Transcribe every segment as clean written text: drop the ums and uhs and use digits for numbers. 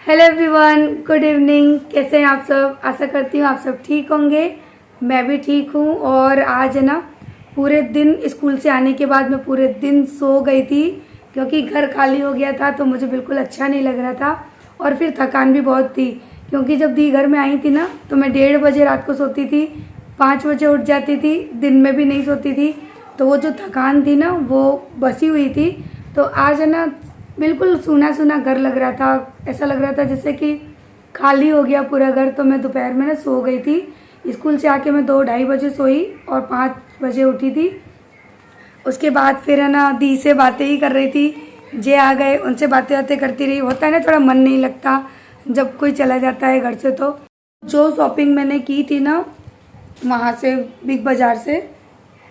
Hello everyone, good evening. कैसे हैं आप सब? आशा करती हूँ आप सब ठीक होंगे। मैं भी ठीक हूँ। और आज है ना, पूरे दिन स्कूल से आने के बाद मैं पूरे दिन सो गई थी क्योंकि घर खाली हो गया था तो मुझे बिल्कुल अच्छा नहीं लग रहा था। और फिर थकान भी बहुत थी क्योंकि जब दी घर में आई थी ना तो मैं 1:30 बजे रात को सोती थी, 5 बजे उठ जाती थी, दिन में भी नहीं सोती थी। तो वो जो थकान थी ना वो बसी हुई थी। तो आज है ना, बिल्कुल सूना सूना घर लग रहा था। ऐसा लग रहा था जैसे कि खाली हो गया पूरा घर। तो मैं दोपहर में ना सो गई थी। स्कूल से आके मैं 2-2:30 बजे सोई और 5 बजे उठी थी। उसके बाद फिर है ना, दी से बातें ही कर रही थी। जे आ गए, उनसे बातें बातें करती रही। होता है ना, थोड़ा मन नहीं लगता जब कोई चला जाता है घर से। तो जो शॉपिंग मैंने की थी ना वहाँ से, बिग बाज़ार से,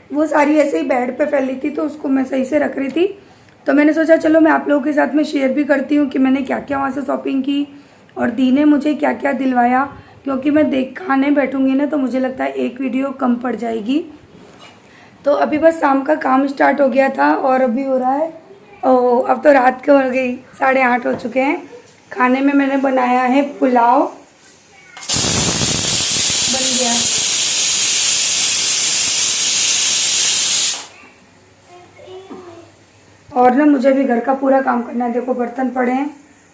वो सारी ऐसे ही बेड पे फैली थी तो उसको मैं सही से रख रही थी। तो मैंने सोचा चलो मैं आप लोगों के साथ में शेयर भी करती हूँ कि मैंने क्या क्या वहाँ से शॉपिंग की और दी ने मुझे क्या क्या दिलवाया। क्योंकि मैं खाने बैठूँगी ना तो मुझे लगता है एक वीडियो कम पड़ जाएगी। तो अभी बस शाम का काम स्टार्ट हो गया था और अभी हो रहा है, अब तो रात के हो गई, 8:30 हो चुके हैं। खाने में मैंने बनाया है पुलाव, बन गया। और ना मुझे भी घर का पूरा काम करना है। देखो बर्तन पड़े हैं।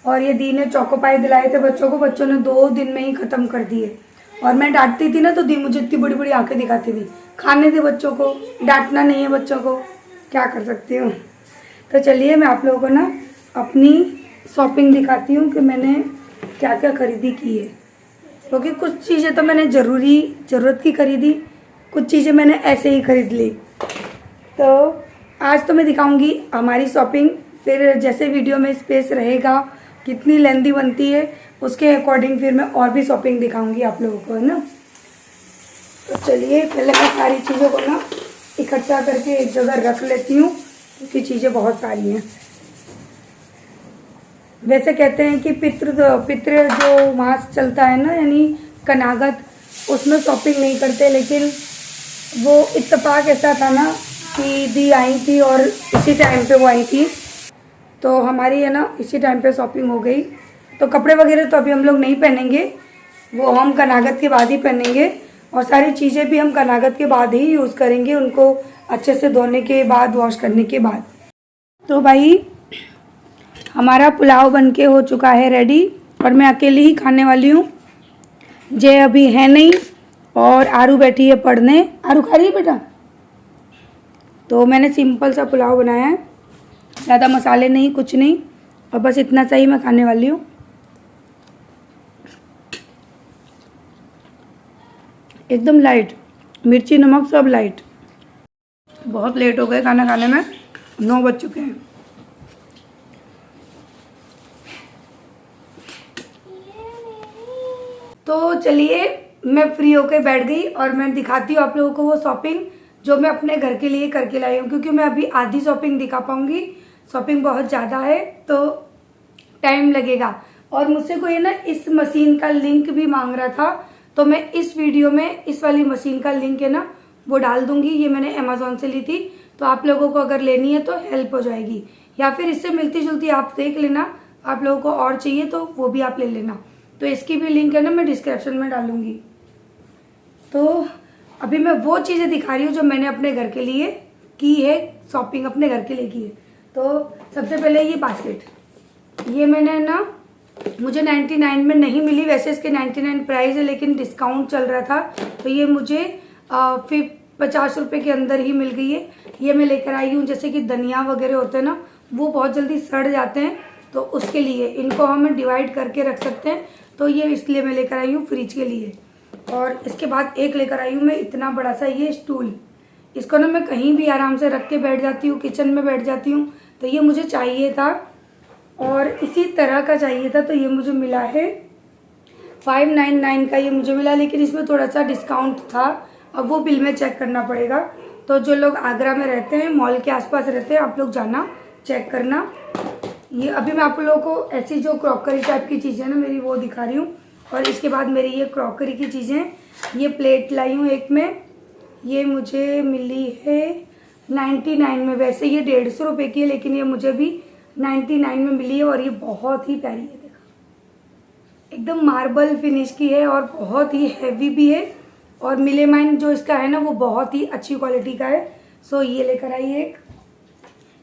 और ये दी ने चौकोपाई दिलाए थे बच्चों को, बच्चों ने 2 दिन में ही ख़त्म कर दिए। और मैं डांटती थी ना तो दी मुझे इतनी बड़ी बड़ी आंखें दिखाती थी। खाने दे बच्चों को, डांटना नहीं है बच्चों को, क्या कर सकती हूँ। तो चलिए मैं आप लोगों को ना अपनी शॉपिंग दिखाती हूँ कि मैंने क्या क्या खरीदी की है। क्योंकि कुछ चीज़ें तो मैंने ज़रूरत की खरीदी, कुछ चीज़ें मैंने ऐसे ही खरीद ली। तो आज तो मैं दिखाऊंगी हमारी शॉपिंग। फिर जैसे वीडियो में स्पेस रहेगा, कितनी लेंदी बनती है उसके अकॉर्डिंग फिर मैं और भी शॉपिंग दिखाऊंगी आप लोगों को, है ना। तो चलिए पहले मैं सारी चीज़ों को ना इकट्ठा करके एक जगह रख लेती हूँ क्योंकि चीज़ें बहुत सारी हैं। वैसे कहते हैं कि पितृ जो मास चलता है ना, यानी कनागत, उसमें शॉपिंग नहीं करते। लेकिन वो इत्तेफाक ऐसा था ना कि दी आई थी और इसी टाइम पे वो आई थी तो हमारी है ना इसी टाइम पे शॉपिंग हो गई। तो कपड़े वगैरह तो अभी हम लोग नहीं पहनेंगे, वो हम कनागत के बाद ही पहनेंगे। और सारी चीज़ें भी हम कनागत के बाद ही यूज़ करेंगे, उनको अच्छे से धोने के बाद, वॉश करने के बाद। तो भाई हमारा पुलाव बनके हो चुका है रेडी और मैं अकेली ही खाने वाली हूँ। जे अभी है नहीं और आरू बैठी है पढ़ने। आरू खा रही है बेटा? तो मैंने सिंपल सा पुलाव बनाया है, ज़्यादा मसाले नहीं, कुछ नहीं, और बस इतना सा ही मैं खाने वाली हूँ। एकदम लाइट, मिर्ची नमक सब लाइट। बहुत लेट हो गए खाना खाने में, 9 बज चुके हैं। तो चलिए मैं फ्री होकर बैठ गई और मैं दिखाती हूँ आप लोगों को वो शॉपिंग जो मैं अपने घर के लिए करके लाई हूँ। क्योंकि मैं अभी आधी शॉपिंग दिखा पाऊँगी, शॉपिंग बहुत ज़्यादा है तो टाइम लगेगा। और मुझसे कोई ना इस मशीन का लिंक भी मांग रहा था तो मैं इस वीडियो में इस वाली मशीन का लिंक है ना वो डाल दूंगी। ये मैंने अमेज़ॉन से ली थी तो आप लोगों को अगर लेनी है तो हेल्प हो जाएगी, या फिर इससे मिलती जुलती आप देख लेना, आप लोगों को और चाहिए तो वो भी आप ले लेना। तो इसकी भी लिंक है ना मैं डिस्क्रिप्शन में डालूंगी। तो अभी मैं वो चीज़ें दिखा रही हूँ जो मैंने अपने घर के लिए की है, शॉपिंग अपने घर के लिए की है। तो सबसे पहले ये बास्केट, ये मैंने ना, मुझे 99 में नहीं मिली, वैसे इसके 99 प्राइस है लेकिन डिस्काउंट चल रहा था तो ये मुझे फिर 50 रुपये के अंदर ही मिल गई है। ये मैं लेकर आई हूँ। जैसे कि धनिया वगैरह होते हैं ना वो बहुत जल्दी सड़ जाते हैं तो उसके लिए इनको हम डिवाइड करके रख सकते हैं। तो ये इसलिए मैं लेकर आई हूँ फ्रिज के लिए। और इसके बाद एक लेकर आई हूँ मैं इतना बड़ा सा ये स्टूल। इसको ना मैं कहीं भी आराम से रख के बैठ जाती हूँ, किचन में बैठ जाती हूँ। तो ये मुझे चाहिए था और इसी तरह का चाहिए था तो ये मुझे मिला है 599 का ये मुझे मिला। लेकिन इसमें थोड़ा सा डिस्काउंट था, अब वो बिल में चेक करना पड़ेगा। तो जो लोग आगरा में रहते हैं, मॉल के आसपास रहते हैं, आप लोग जाना चेक करना। ये अभी मैं आप लोगों को ऐसी जो क्रॉकरी टाइप की चीज़ें ना मेरी वो दिखा रही हूँ। और इसके बाद मेरी ये क्रॉकरी की चीज़ें, ये प्लेट लाई हूँ एक में, ये मुझे मिली है 99 में। वैसे ये 150 रुपये की है लेकिन ये मुझे भी 99 में मिली है और ये बहुत ही प्यारी है। देखा, एकदम मार्बल फिनिश की है और बहुत ही हैवी भी है। और मिलेमाइन जो इसका है ना वो बहुत ही अच्छी क्वालिटी का है। सो ये लेकर आई एक।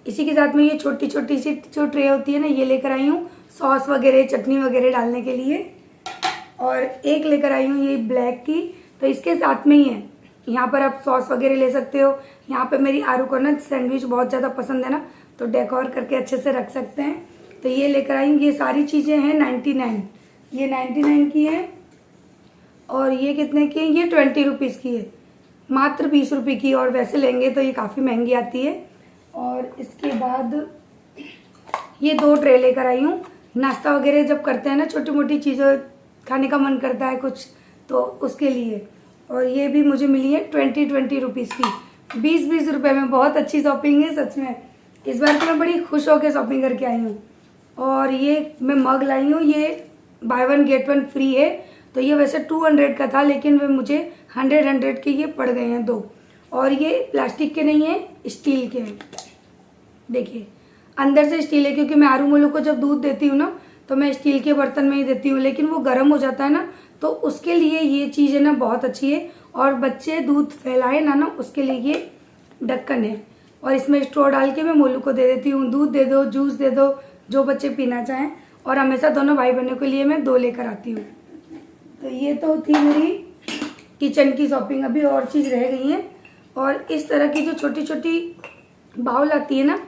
इसी के साथ में ये छोटी छोटी सी जो ट्रे होती है ना ये लेकर आई हूँ सॉस वगैरह चटनी वगैरह डालने के लिए। और एक लेकर आई हूँ ये ब्लैक की, तो इसके साथ में ही है। यहाँ पर आप सॉस वगैरह ले सकते हो। यहाँ पे मेरी आरू को ना सैंडविच बहुत ज़्यादा पसंद है ना, तो डेकोर करके अच्छे से रख सकते हैं। तो ये लेकर आई हूँ। ये सारी चीज़ें हैं 99, ये 99 की है। और ये कितने की है? ये 20 रुपीज़ की है, मात्र 20 रुपये की। और वैसे लेंगे तो ये काफ़ी महंगी आती है। और इसके बाद ये 2 ट्रे लेकर आई हूँ। नाश्ता वगैरह जब करते हैं ना, छोटी मोटी चीज़ें खाने का मन करता है कुछ, तो उसके लिए। और ये भी मुझे मिली है 20 रुपीज़ की। 20 रुपये में बहुत अच्छी शॉपिंग है सच में। इस बार तो मैं बड़ी खुश होकर शॉपिंग करके आई हूँ। और ये मैं मग लाई हूँ, ये बाय 1 गेट 1 फ्री है। तो ये वैसे 200 का था, लेकिन वे मुझे 100 के ये पड़ गए हैं 2। और ये प्लास्टिक के नहीं है, स्टील के हैं। देखिए अंदर से स्टील है, क्योंकि मैं आरू मोलू को जब दूध देती हूँ ना तो मैं स्टील के बर्तन में ही देती हूँ, लेकिन वो गर्म हो जाता है ना, तो उसके लिए ये चीज़ है ना बहुत अच्छी है। और बच्चे दूध फैलाए ना उसके लिए ये ढक्कन है। और इसमें स्ट्रॉ डाल के मैं मोलू को दे देती हूँ। दूध दे दो, जूस दे दो, जो बच्चे पीना चाहें। और हमेशा दोनों भाई बहनों के लिए मैं 2 लेकर आती हूँ। तो ये तो थी मेरी किचन की शॉपिंग। अभी और चीज़ रह गई है। और इस तरह की जो छोटी छोटी बाउल आती है ना,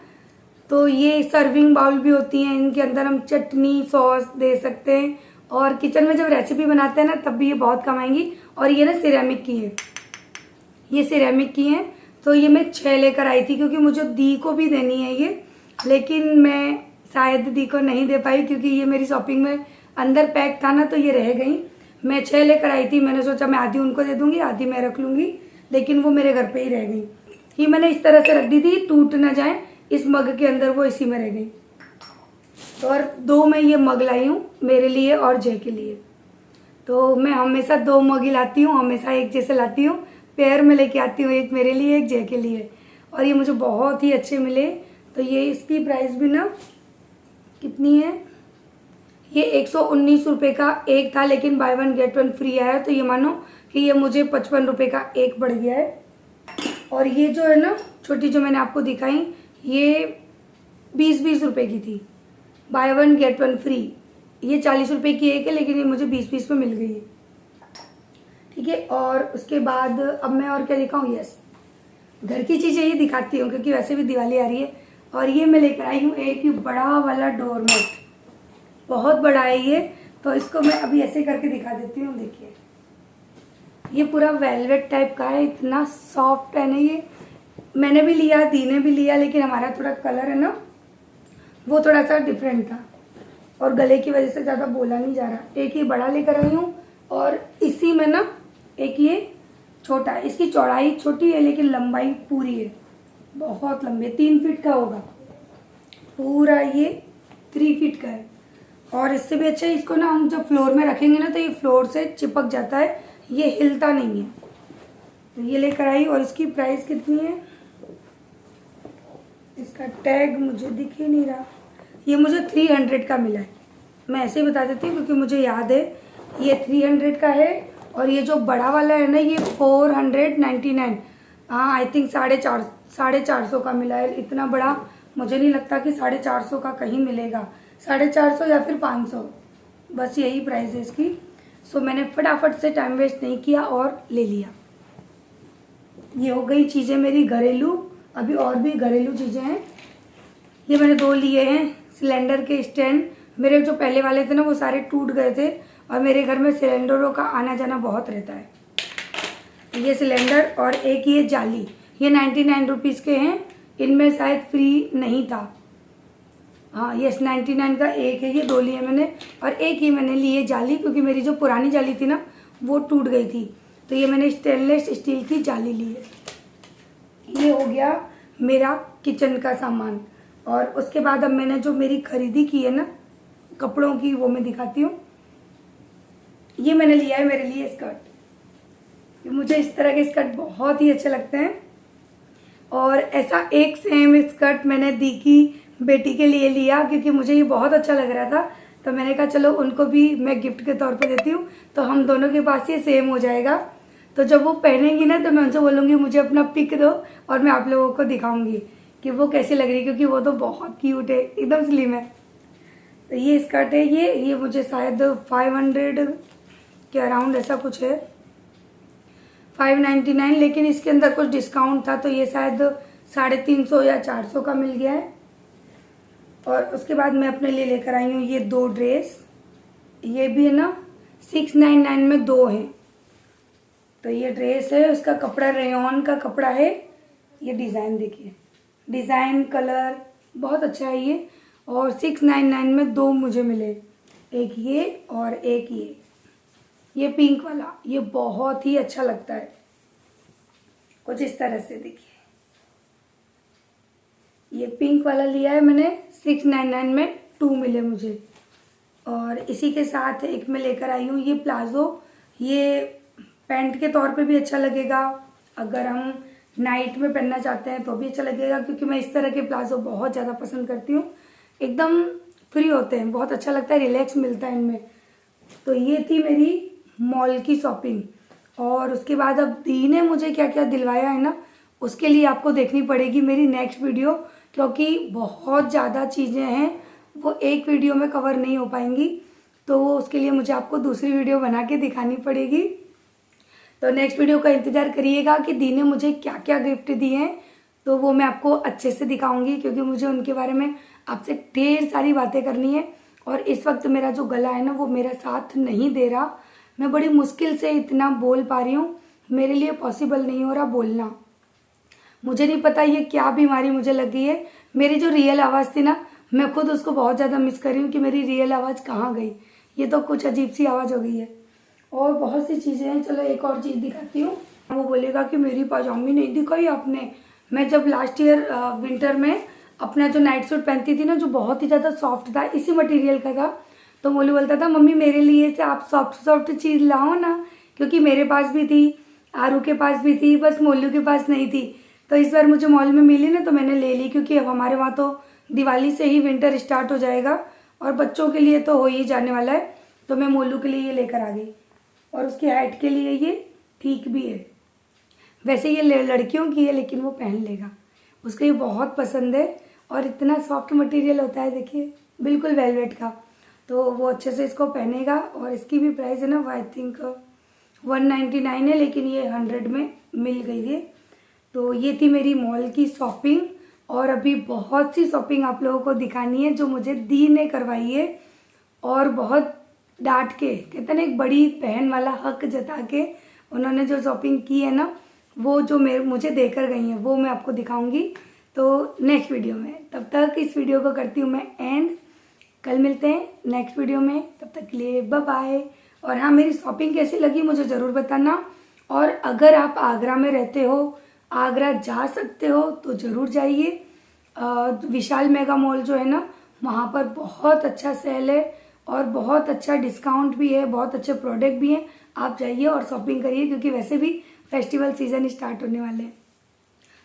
तो ये सर्विंग बाउल भी होती हैं। इनके अंदर हम चटनी सॉस दे सकते हैं। और किचन में जब रेसिपी बनाते हैं ना तब भी ये बहुत काम आएंगी। और ये ना सिरेमिक की है, ये सिरेमिक की हैं। तो ये मैं 6 लेकर आई थी, क्योंकि मुझे दी को भी देनी है ये, लेकिन मैं शायद दी को नहीं दे पाई, क्योंकि ये मेरी शॉपिंग में अंदर पैक था ना, तो ये रह गई। मैं 6 लेकर आई थी। मैंने सोचा मैं आधी उनको दे दूंगी, आधी मैं रख लूँगी, लेकिन वो मेरे घर पे ही रह गई। ये मैंने इस तरह से रख दी थी, टूट ना जाए इस मग के अंदर, वो इसी में रह गई। और 2 मैं ये मग लाई हूँ मेरे लिए और जय के लिए। तो मैं हमेशा 2 मग ही लाती हूँ, हमेशा एक जैसे लाती हूँ। पेयर में लेके आती हूँ, एक मेरे लिए एक जय के लिए। और ये मुझे बहुत ही अच्छे मिले। तो ये इसकी प्राइस भी ना कितनी है, ये 119 रुपये का एक था, लेकिन बाय 1 गेट 1 फ्री आया। तो ये मानो कि ये मुझे 55 रुपये का एक पड़ गया है। और ये जो है ना छोटी जो मैंने आपको दिखाई, ये 20 रुपये की थी, बाय 1 गेट 1 फ्री। ये 40 रुपये की एक है, लेकिन ये मुझे 20 में मिल गई है। ठीक है। और उसके बाद अब मैं और क्या दिखाऊँ? यस, घर की चीज़ें ही दिखाती हूँ, क्योंकि वैसे भी दिवाली आ रही है। और ये मैं लेकर आई हूँ एक बड़ा वाला डोरमेट, बहुत बड़ा है ये। तो इसको मैं अभी ऐसे करके दिखा देती हूँ। देखिए ये पूरा वेलवेट टाइप का है, इतना सॉफ्ट है ना ये। मैंने भी लिया, दी ने भी लिया, लेकिन हमारा थोड़ा कलर है ना वो थोड़ा सा डिफरेंट था, और गले की वजह से ज़्यादा बोला नहीं जा रहा। एक ये बड़ा लेकर आई हूँ, और इसी में ना एक ये छोटा है। इसकी चौड़ाई छोटी है, लेकिन लंबाई पूरी है, बहुत लंबी है, 3 फीट का होगा पूरा। ये 3 फीट का है। और इससे भी अच्छा इसको ना हम जब फ्लोर में रखेंगे ना, तो ये फ्लोर से चिपक जाता है, ये हिलता नहीं है। तो ये लेकर आई। और इसकी प्राइस कितनी है? इसका टैग मुझे दिख ही नहीं रहा। ये मुझे 300 का मिला है। मैं ऐसे ही बता देती हूँ, क्योंकि मुझे याद है ये 300 का है। और ये जो बड़ा वाला है ना ये 499, हाँ आई थिंक 450 का मिला है। इतना बड़ा मुझे नहीं लगता कि 450 का कहीं मिलेगा। 450 या फिर 500, बस यही प्राइस है इसकी। सो मैंने फटाफट से टाइम वेस्ट नहीं किया और ले लिया। ये हो गई चीज़ें मेरी घरेलू। अभी और भी घरेलू चीज़ें हैं। ये मैंने 2 लिए हैं सिलेंडर के स्टैंड। मेरे जो पहले वाले थे ना वो सारे टूट गए थे, और मेरे घर में सिलेंडरों का आना जाना बहुत रहता है। ये सिलेंडर और एक ये जाली, ये 99 रुपीज़ के हैं। इनमें शायद फ्री नहीं था, हाँ यस 99 का एक है। ये 2 लिए मैंने, और एक ही मैंने लिए जाली, क्योंकि मेरी जो पुरानी जाली थी ना वो टूट गई थी। तो ये मैंने स्टेनलेस स्टील की जाली ली है। ये हो गया मेरा किचन का सामान। और उसके बाद अब मैंने जो मेरी खरीदी की है ना कपड़ों की, वो मैं दिखाती हूँ। ये मैंने लिया है मेरे लिए स्कर्ट। मुझे इस तरह के स्कर्ट बहुत ही अच्छे लगते हैं। और ऐसा एक सेम स्कर्ट मैंने दी की बेटी के लिए लिया, क्योंकि मुझे ये बहुत अच्छा लग रहा था। तो मैंने कहा चलो उनको भी मैं गिफ्ट के तौर पे देती हूँ, तो हम दोनों के पास ये सेम हो जाएगा। तो जब वो पहनेंगी ना तो मैं उनसे बोलूँगी मुझे अपना पिक दो और मैं आप लोगों को दिखाऊंगी कि वो कैसी लग रही है, क्योंकि वो तो बहुत क्यूट है, एकदम स्लिम है। तो ये स्कर्ट है, ये मुझे शायद 500 के अराउंड ऐसा कुछ है, 599, लेकिन इसके अंदर कुछ डिस्काउंट था तो ये शायद 350 या 400 का मिल गया है। और उसके बाद मैं अपने लिए लेकर आई हूँ ये 2 ड्रेस, ये भी है ना 699 में 2 हैं। तो ये ड्रेस है, उसका कपड़ा रेयॉन का कपड़ा है। ये डिज़ाइन देखिए, डिज़ाइन कलर बहुत अच्छा है ये, और 699 में 2 मुझे मिले, एक ये और एक ये पिंक वाला। ये बहुत ही अच्छा लगता है, कुछ इस तरह से देखिए। ये पिंक वाला लिया है मैंने, 699 में 2 मिले मुझे। और इसी के साथ एक मैं लेकर आई हूँ ये प्लाजो, ये पैंट के तौर पे भी अच्छा लगेगा, अगर हम नाइट में पहनना चाहते हैं तो भी अच्छा लगेगा, क्योंकि मैं इस तरह के प्लाजो बहुत ज़्यादा पसंद करती हूँ। एकदम फ्री होते हैं, बहुत अच्छा लगता है, रिलैक्स मिलता है इनमें। तो ये थी मेरी मॉल की शॉपिंग। और उसके बाद अब दी ने मुझे क्या क्या दिलवाया है ना, उसके लिए आपको देखनी पड़ेगी मेरी नेक्स्ट वीडियो, क्योंकि बहुत ज़्यादा चीज़ें हैं, वो एक वीडियो में कवर नहीं हो पाएंगी। तो उसके लिए मुझे आपको दूसरी वीडियो बना के दिखानी पड़ेगी। तो नेक्स्ट वीडियो का इंतज़ार करिएगा कि दी ने मुझे क्या क्या गिफ्ट दिए हैं, तो वो मैं आपको अच्छे से दिखाऊंगी, क्योंकि मुझे उनके बारे में आपसे ढेर सारी बातें करनी है। और इस वक्त मेरा जो गला है ना वो मेरा साथ नहीं दे रहा, मैं बड़ी मुश्किल से इतना बोल पा रही हूँ, मेरे लिए पॉसिबल नहीं हो रहा बोलना। मुझे नहीं पता ये क्या बीमारी मुझे लग गई है। मेरी जो रियल आवाज़ थी ना, मैं खुद उसको बहुत ज़्यादा मिस कर रही हूँ कि मेरी रियल आवाज़ कहाँ गई। ये तो कुछ अजीब सी आवाज़ हो गई है। और बहुत सी चीज़ें हैं, चलो एक और चीज़ दिखाती हूँ। वो बोलेगा कि मेरी पाजामी नहीं दिखाई आपने। मैं जब लास्ट ईयर विंटर में अपना जो नाइट सूट पहनती थी ना, जो बहुत ही ज़्यादा सॉफ्ट था, इसी मटेरियल का था, तो मोलू बोलता था मम्मी मेरे लिए से आप सॉफ्ट चीज़ लाओ ना, क्योंकि मेरे पास भी थी, आरू के पास भी थी, बस मोलू के पास नहीं थी। तो इस बार मुझे मॉल में मिली ना तो मैंने ले ली, क्योंकि अब हमारे वहाँ तो दिवाली से ही विंटर स्टार्ट हो जाएगा और बच्चों के लिए तो हो ही जाने वाला है। तो मैं मोलू के लिए ये लेकर आ गई, और उसकी हाइट के लिए ये ठीक भी है। वैसे ये लड़कियों की है, लेकिन वो पहन लेगा, उसको ये बहुत पसंद है। और इतना सॉफ्ट मटेरियल होता है, देखिए बिल्कुल वेलवेट का, तो वो अच्छे से इसको पहनेगा। और इसकी भी प्राइस है ना, आई थिंक 199 है, लेकिन ये 100 में मिल गई है। तो ये थी मेरी मॉल की शॉपिंग, और अभी बहुत सी शॉपिंग आप लोगों को दिखानी है जो मुझे दी ने करवाई है, और बहुत डांट के, कहते ना एक बड़ी बहन वाला हक जता के उन्होंने जो शॉपिंग की है ना, वो जो मुझे देकर गई हैं वो मैं आपको दिखाऊंगी तो नेक्स्ट वीडियो में। तब तक इस वीडियो को करती हूँ मैं एंड, कल मिलते हैं नेक्स्ट वीडियो में, तब तक के लिए बाय बाय। और हाँ, मेरी शॉपिंग कैसी लगी मुझे ज़रूर बताना, और अगर आप आगरा में रहते हो, आगरा जा सकते हो तो ज़रूर जाइए। विशाल मेगा मॉल जो है ना, वहाँ पर बहुत अच्छा सेल है और बहुत अच्छा डिस्काउंट भी है, बहुत अच्छे प्रोडक्ट भी हैं। आप जाइए और शॉपिंग करिए, क्योंकि वैसे भी फेस्टिवल सीजन स्टार्ट होने वाले हैं।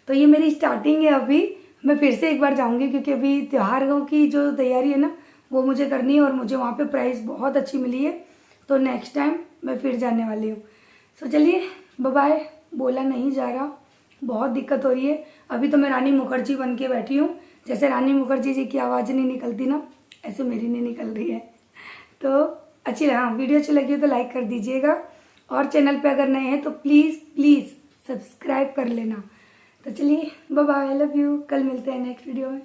तो ये मेरी स्टार्टिंग है, अभी मैं फिर से एक बार जाऊंगी, क्योंकि अभी त्योहारों की जो तैयारी है ना वो मुझे करनी है, और मुझे वहाँ पे प्राइस बहुत अच्छी मिली है, तो नेक्स्ट टाइम मैं फिर जाने वाली हूँ। तो चलिए बाय बाय, बोला नहीं जा रहा, बहुत दिक्कत हो रही है। अभी तो मैं रानी मुखर्जी बन के बैठी हूँ, जैसे रानी मुखर्जी जी की आवाज़ नहीं निकलती ना, ऐसे मेरी नहीं निकल रही है। तो हाँ, वीडियो अच्छी लगी हो तो लाइक कर दीजिएगा, और चैनल पे अगर नए हैं तो प्लीज़ सब्सक्राइब कर लेना। तो चलिए bye bye, I love you, कल मिलते हैं नेक्स्ट वीडियो में।